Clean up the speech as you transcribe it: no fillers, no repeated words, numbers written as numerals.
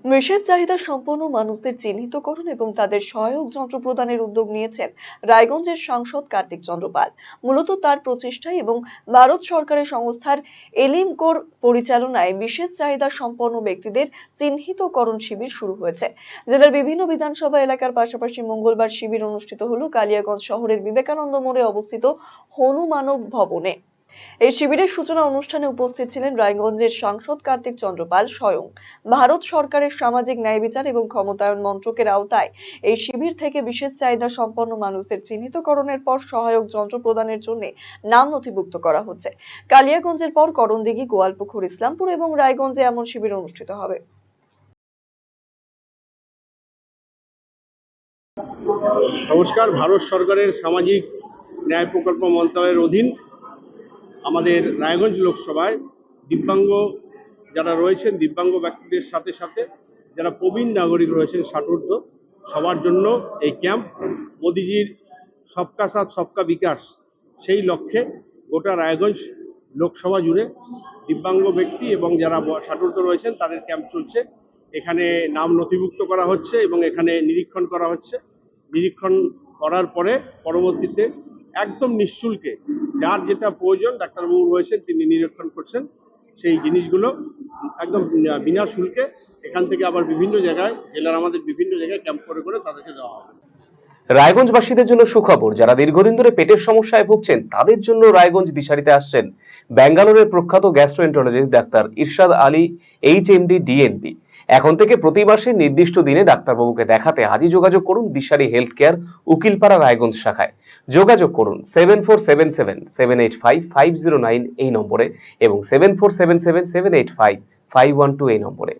বিশেষ চাহিদা সম্পন্ন মানুষদের চিহ্নিতকরণ এবং তাদের সহায়ক যন্ত্র প্রদানের উদ্যোগ নিয়েছেন রায়গঞ্জের সাংসদ কার্তিক চন্দ্র পাল। মূলত তার প্রচেষ্টায় এবং ভারত সরকারের সংস্থার এলিমকোর পরিচালনায় বিশেষ চাহিদা সম্পন্ন ব্যক্তিদের চিহ্নিতকরণ শিবির শুরু হয়েছে। জেলার বিভিন্ন বিধানসভা এলাকার পাশাপাশি মঙ্গলবার শিবির অনুষ্ঠিত হলো কালিয়াগঞ্জ শহরের বিবেকানন্দ মোড়ে অবস্থিত হনুমানব ভবনে। এই শিবিরের সূচনা অনুষ্ঠানে উপস্থিত ছিলেন রায়গঞ্জের সাংসদ কার্তিক চন্দ্র পাল স্বয়ং। ভারত সরকারের সামাজিক ন্যায় বিচার এবং ক্ষমতায়ন মন্ত্রকের আওতায় এই শিবির থেকে বিশেষ চাহিদা সম্পন্ন মানুষদের চিহ্নিতকরণের পর সহায়ক যন্ত্র প্রদানের জন্য নাম নথিভুক্ত করা হচ্ছে। কালিয়াগঞ্জের পর করণদিঘি, গোয়ালপুকুর, ইসলামপুর এবং রায়গঞ্জে এমন শিবির অনুষ্ঠিত হবে। নমস্কার। ভারত সরকারের সামাজিক ন্যায় প্রকল্প মন্ত্রণালয়ের অধীন আমাদের রায়গঞ্জ লোকসভায় দিব্যাঙ্গ যারা রয়েছেন, দিব্যাঙ্গ ব্যক্তিদের সাথে সাথে যারা প্রবীণ নাগরিক রয়েছেন 60 ঊর্ধ্ব, সবার জন্য এই ক্যাম্প মোদিজির সবকা সাথ সবকা বিকাশ সেই লক্ষ্যে গোটা রায়গঞ্জ লোকসভা জুড়ে দিব্যাঙ্গ ব্যক্তি এবং যারা 60 ঊর্ধ্ব রয়েছেন তাদের ক্যাম্প চলছে। এখানে নাম নথিভুক্ত করা হচ্ছে এবং এখানে নিরীক্ষণ করা হচ্ছে। নিরীক্ষণ করার পরে পরবর্তীতে একদম নিঃশুল্কে যার যেটা প্রয়োজন, ডাক্তারবাবু রয়েছেন তিনি নিরীক্ষণ করছেন, সেই জিনিসগুলো একদম বিনা শুল্কে এখান থেকে আবার বিভিন্ন জায়গায়, জেলার আমাদের বিভিন্ন জায়গায় ক্যাম্প করে করে তাদেরকে দেওয়া হবে। রায়গঞ্জবাসীদের জন্য সুখবর, যারা দীর্ঘদিন ধরে পেটের সমস্যায় ভুগছেন তাদের জন্য রায়গঞ্জ দিশারিতে আসছেন ব্যাঙ্গালোরের প্রখ্যাত গ্যাস্ট্রোএন্টারোলজিস্ট ডাক্তার ইরশাদ আলী, এইচএমডি, ডিএনবি। এখন থেকে প্রতি মাসে নির্দিষ্ট দিনে ডাক্তারবাবুকে দেখাতে আজই যোগাযোগ করুন দিশারি হেলথ কেয়ার, উকিলপাড়া, রায়গঞ্জ শাখায়। যোগাযোগ করুন 7477785509 এই নম্বরে এবং 7477785512 এই নম্বরে।